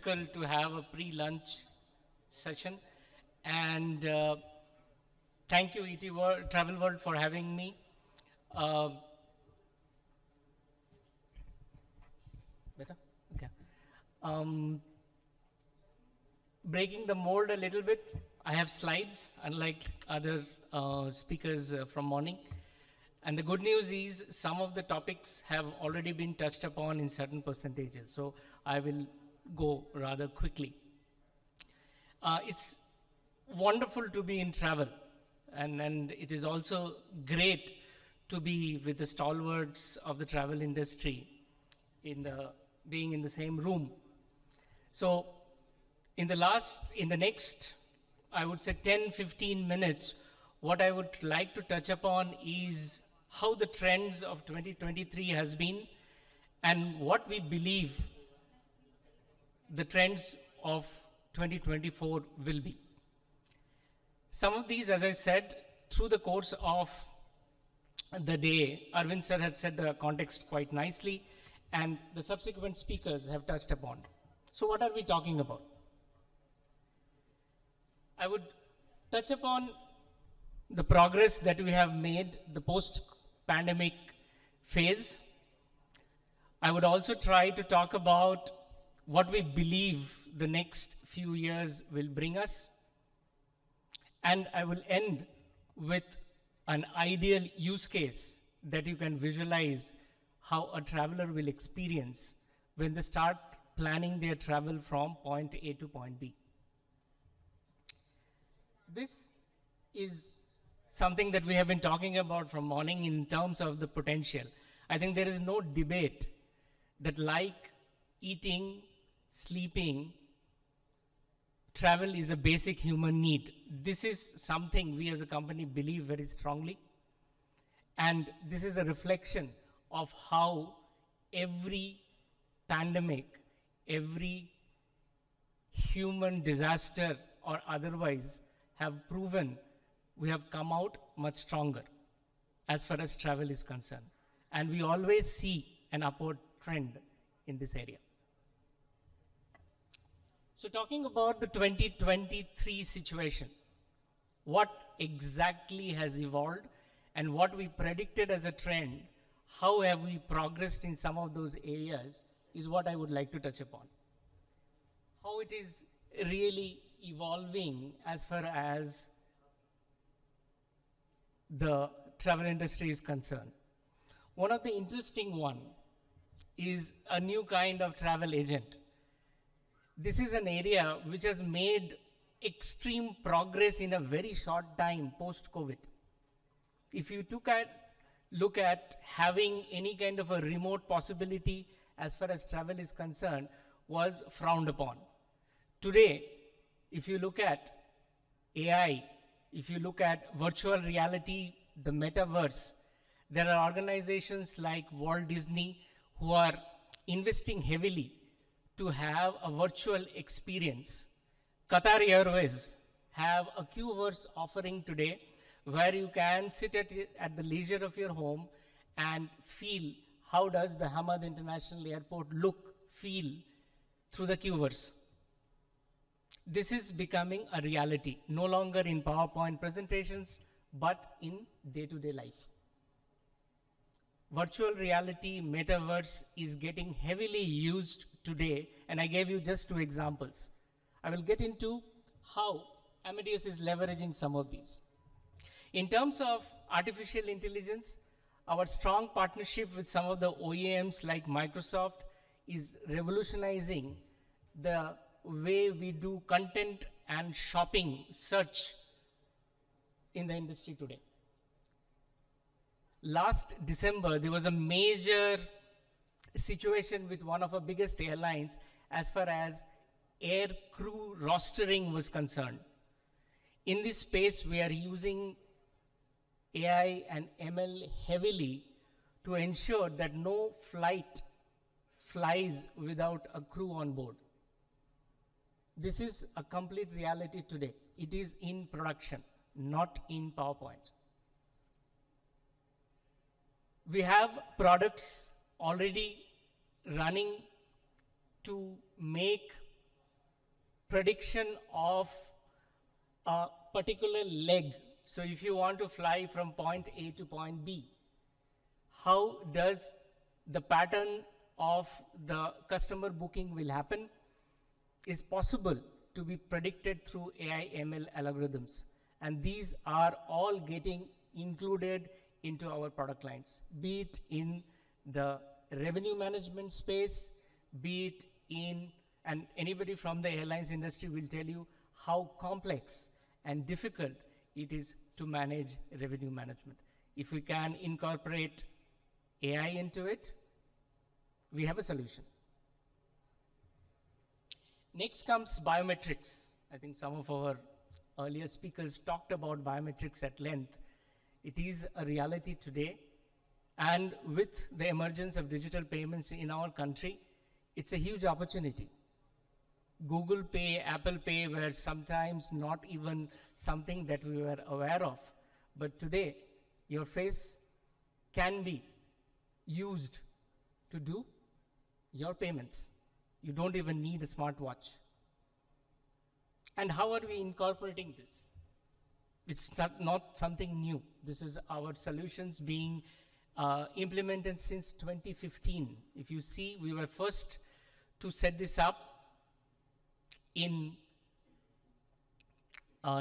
difficult to have a pre-lunch session. And thank you, Travel World, for having me. Better? Okay. Breaking the mold a little bit, I have slides, unlike other speakers from morning. And the good news is some of the topics have already been touched upon in certain percentages. So I will go rather quickly. It's wonderful to be in travel. And it is also great to be with the stalwarts of the travel industry being in the same room. So in the next, I would say 10, 15 minutes, what I would like to touch upon is how the trends of 2023 has been and what we believe the trends of 2024 will be. Some of these, as I said, through the course of the day, Arvind sir had said the context quite nicely, and the subsequent speakers have touched upon. So what are we talking about? I would touch upon the progress that we have made, the post-pandemic phase. I would also try to talk about what we believe the next few years will bring us. And I will end with an ideal use case that you can visualize how a traveler will experience when they start planning their travel from point A to point B. This is something that we have been talking about from morning in terms of the potential. I think there is no debate that like eating, sleeping, travel is a basic human need. This is something we as a company believe very strongly. And this is a reflection of how every pandemic, every human disaster or otherwise have proven we have come out much stronger as far as travel is concerned. And we always see an upward trend in this area. So talking about the 2023 situation, what exactly has evolved and what we predicted as a trend, how have we progressed in some of those areas is what I would like to touch upon. How it is really evolving as far as the travel industry is concerned. One of the interesting one is a new kind of travel agent. This is an area which has made extreme progress in a very short time post-COVID. If you look at having any kind of a remote possibility as far as travel is concerned was frowned upon. Today, if you look at AI, if you look at virtual reality, the metaverse, there are organizations like Walt Disney who are investing heavily to have a virtual experience. Qatar Airways have a Qverse offering today where you can sit at the leisure of your home and feel how does the Hamad International Airport look, feel through the Qverse. This is becoming a reality, no longer in PowerPoint presentations, but in day-to-day life. Virtual reality, metaverse is getting heavily used today, and I gave you just 2 examples. I will get into how Amadeus is leveraging some of these. In terms of artificial intelligence, our strong partnership with some of the OEMs like Microsoft is revolutionizing the way we do content and shopping search in the industry today. Last December, there was a major situation with one of our biggest airlines as far as air crew rostering was concerned. In this space, we are using AI and ML heavily to ensure that no flight flies without a crew on board. This is a complete reality today. It is in production, not in PowerPoint. We have products already running to make prediction of a particular leg. So if you want to fly from point A to point B, how does the pattern of the customer booking will happen is possible to be predicted through AI ML algorithms. And these are all getting included into our product lines, be it in the revenue management space, be it in, and anybody from the airlines industry will tell you how complex and difficult it is to manage revenue management. If we can incorporate AI into it, we have a solution. Next comes biometrics. I think some of our earlier speakers talked about biometrics at length. It is a reality today. And with the emergence of digital payments in our country, it's a huge opportunity. Google Pay, Apple Pay were sometimes not even something that we were aware of. But today, your face can be used to do your payments. You don't even need a smartwatch. And how are we incorporating this? It's not something new. This is our solutions being implemented since 2015. If you see, we were first to set this up in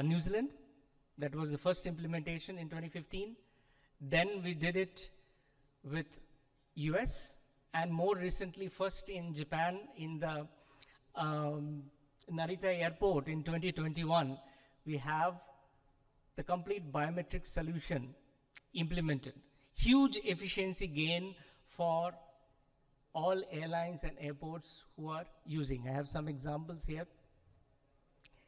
New Zealand. That was the first implementation in 2015. Then we did it with US, and more recently, first in Japan, in the Narita airport in 2021, we have the complete biometric solution implemented. Huge efficiency gain for all airlines and airports who are using. I have some examples here.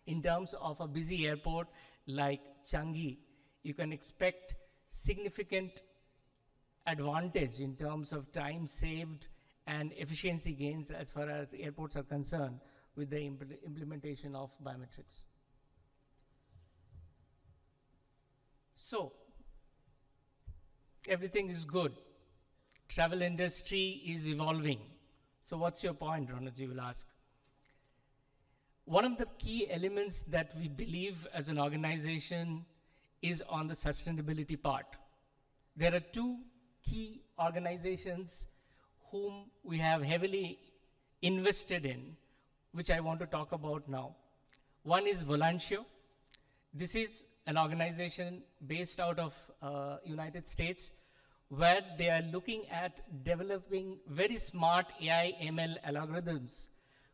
In terms of a busy airport like Changi, you can expect significant advantage in terms of time saved and efficiency gains as far as airports are concerned with the implementation of biometrics. So, everything is good. Travel industry is evolving. So what's your point, Ranaj, you will ask? One of the key elements that we believe as an organization is on the sustainability part. There are two key organizations whom we have heavily invested in, which I want to talk about now. One is Volantio. This is an organization based out of United States, where they are looking at developing very smart AI ML algorithms,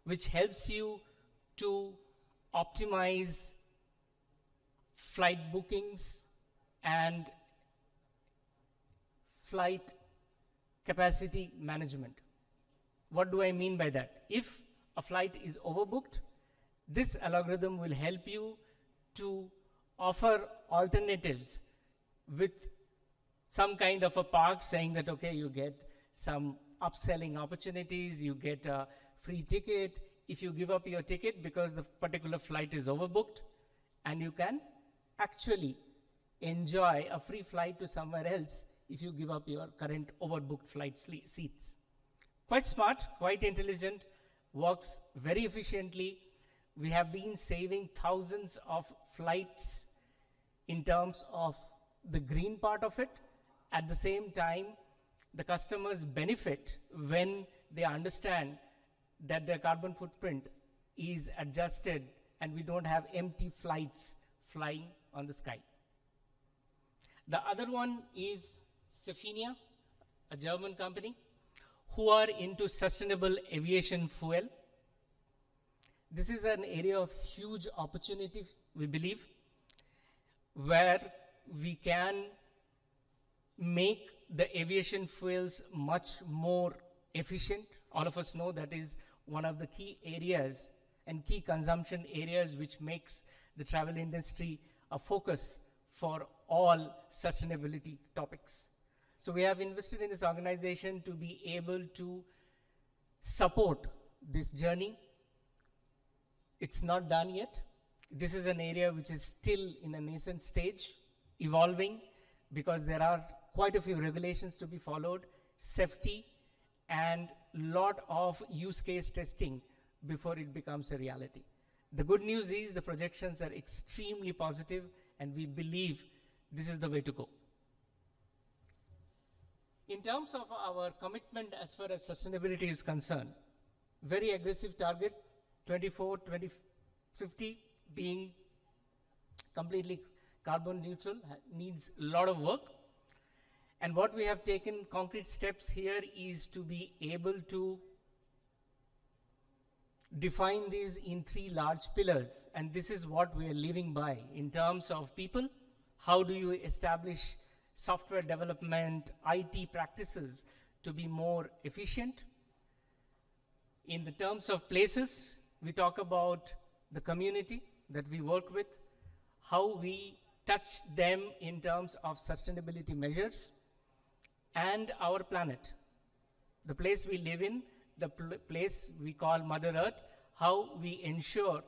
which helps you to optimize flight bookings and flight capacity management. What do I mean by that? If a flight is overbooked, this algorithm will help you to offer alternatives with some kind of a park saying that, okay, you get some upselling opportunities, you get a free ticket if you give up your ticket because the particular flight is overbooked, and you can actually enjoy a free flight to somewhere else if you give up your current overbooked flight seats. Quite smart, quite intelligent, works very efficiently. We have been saving thousands of flights in terms of the green part of it. At the same time, the customers benefit when they understand that their carbon footprint is adjusted and we don't have empty flights flying on the sky. The other one is Safina, a German company, who are into sustainable aviation fuel. This is an area of huge opportunity, we believe, where we can make the aviation fuels much more efficient. All of us know that is one of the key areas and key consumption areas which makes the travel industry a focus for all sustainability topics. So we have invested in this organization to be able to support this journey. It's not done yet. This is an area which is still in a nascent stage, evolving, because there are quite a few regulations to be followed, safety, and lot of use case testing before it becomes a reality. The good news is the projections are extremely positive, and we believe this is the way to go. In terms of our commitment as far as sustainability is concerned, very aggressive target, 2050 being completely carbon neutral needs a lot of work. And what we have taken concrete steps here is to be able to define these in 3 large pillars. And this is what we are living by in terms of people. How do you establish software development, IT practices to be more efficient? In the terms of places, we talk about the community that we work with, how we touch them in terms of sustainability measures, and our planet, the place we live in, the place we call Mother Earth, how we ensure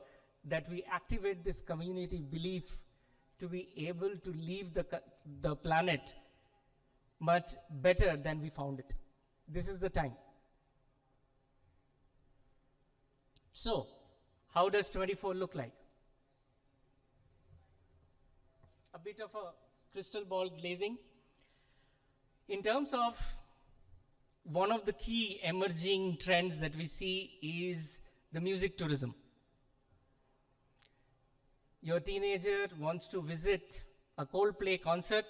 that we activate this community belief to be able to leave the planet much better than we found it. This is the time. So, how does 24 look like? A bit of a crystal ball glazing. In terms of one of the key emerging trends that we see is the music tourism. Your teenager wants to visit a Coldplay concert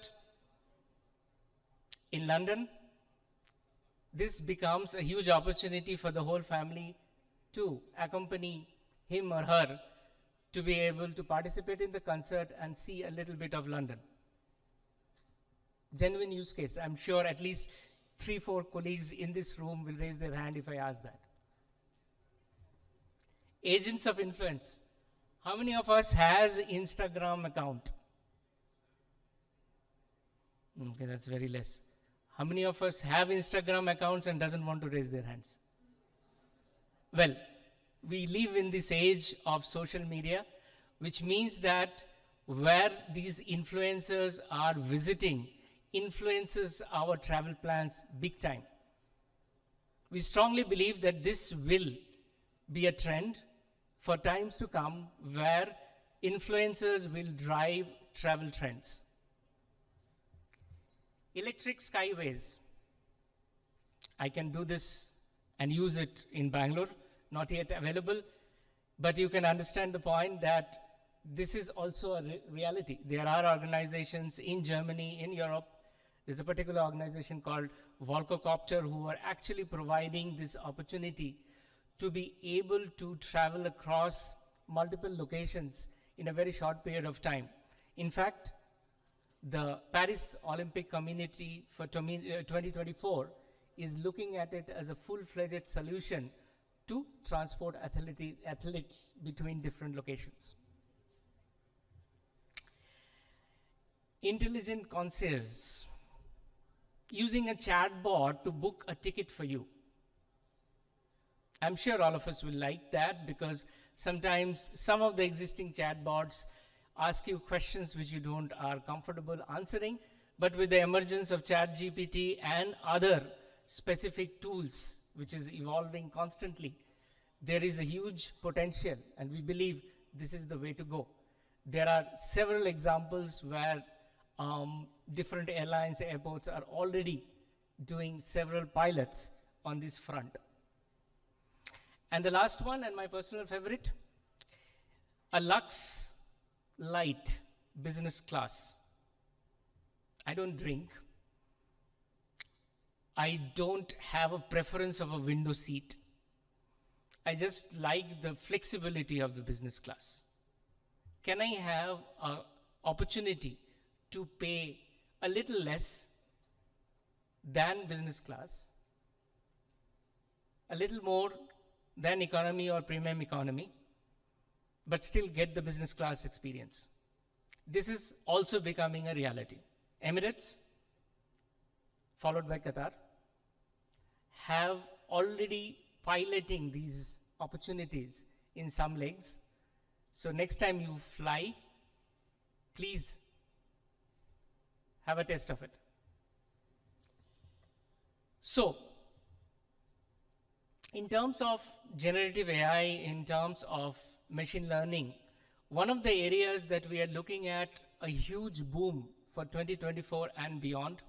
in London. This becomes a huge opportunity for the whole family to accompany him or her to be able to participate in the concert and see a little bit of London. Genuine use case. I'm sure at least 3-4 colleagues in this room will raise their hand if I ask that. Agents of influence. How many of us has Instagram account? Okay, that's very less. How many of us have Instagram accounts and doesn't want to raise their hands? Well, we live in this age of social media, which means that where these influencers are visiting influences our travel plans big time. We strongly believe that this will be a trend for times to come where influencers will drive travel trends. Electric skyways. I can do this and use it in Bangalore, not yet available, but you can understand the point that this is also a reality. There are organizations in Germany, in Europe. There's a particular organization called Volcocopter who are actually providing this opportunity to be able to travel across multiple locations in a very short period of time. In fact, the Paris Olympic community for 2024 is looking at it as a full-fledged solution to transport athletes between different locations. Intelligent concierge, using a chatbot to book a ticket for you. I'm sure all of us will like that because sometimes some of the existing chatbots ask you questions which you are comfortable answering, but with the emergence of ChatGPT and other specific tools which is evolving constantly, there is a huge potential, and we believe this is the way to go. There are several examples where different airlines, airports are already doing several pilots on this front. And the last one, and my personal favorite, a Lux Light business class. I don't drink. I don't have a preference of a window seat. I just like the flexibility of the business class. Can I have an opportunity to pay a little less than business class, a little more than economy or premium economy, but still get the business class experience? This is also becoming a reality. Emirates, followed by Qatar, have already piloting these opportunities in some legs. So next time you fly, please have a test of it. So, in terms of generative AI, in terms of machine learning, one of the areas that we are looking at a huge boom for 2024 and beyond,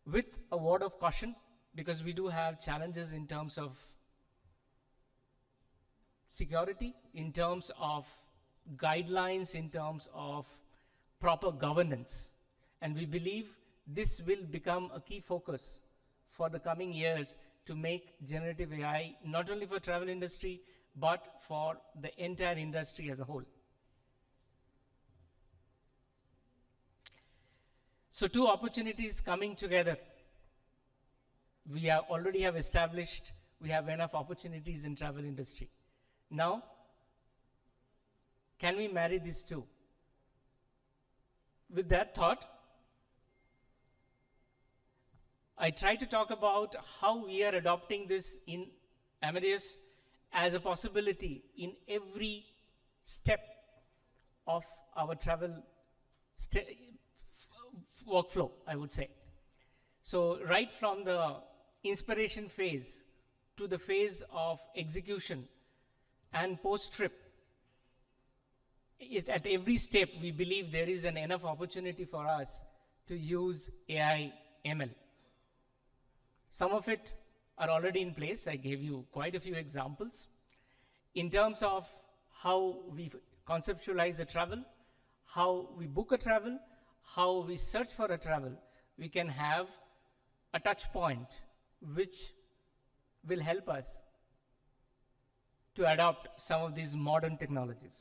with a word of caution, because we do have challenges in terms of security, in terms of guidelines, in terms of proper governance. And we believe this will become a key focus for the coming years to make generative AI not only for travel industry, but for the entire industry as a whole. So two opportunities coming together. We already have established we have enough opportunities in travel industry. Now, can we marry these two? With that thought, I try to talk about how we are adopting this in Amadeus as a possibility in every step of our travel workflow, I would say. So right from the inspiration phase to the phase of execution and post-trip, at every step, we believe there is an enough opportunity for us to use AI ML. Some of it are already in place. I gave you quite a few examples. In terms of how we conceptualize a travel, how we book a travel, how we search for a travel, we can have a touch point which will help us to adopt some of these modern technologies.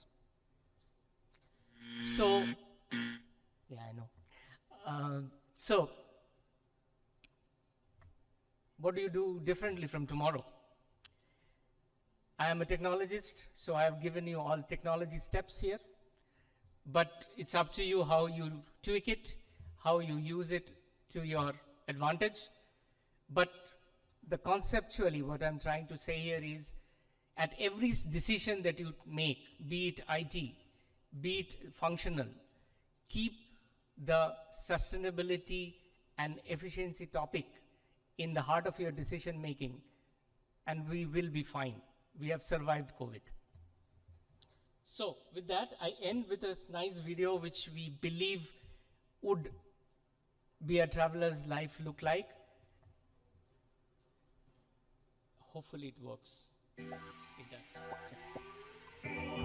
So, yeah, I know. So, what do you do differently from tomorrow? I am a technologist, so I have given you all technology steps here, but it's up to you how you tweak it, how you use it to your advantage. But the conceptually, what I'm trying to say here is, at every decision that you make, be it IT, be it functional, keep the sustainability and efficiency topic in the heart of your decision making, and we will be fine. We have survived COVID. So with that, I end with a nice video which we believe would be a traveler's life look like. Hopefully it works. It does. Okay.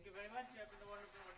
you very much. You have been a wonderful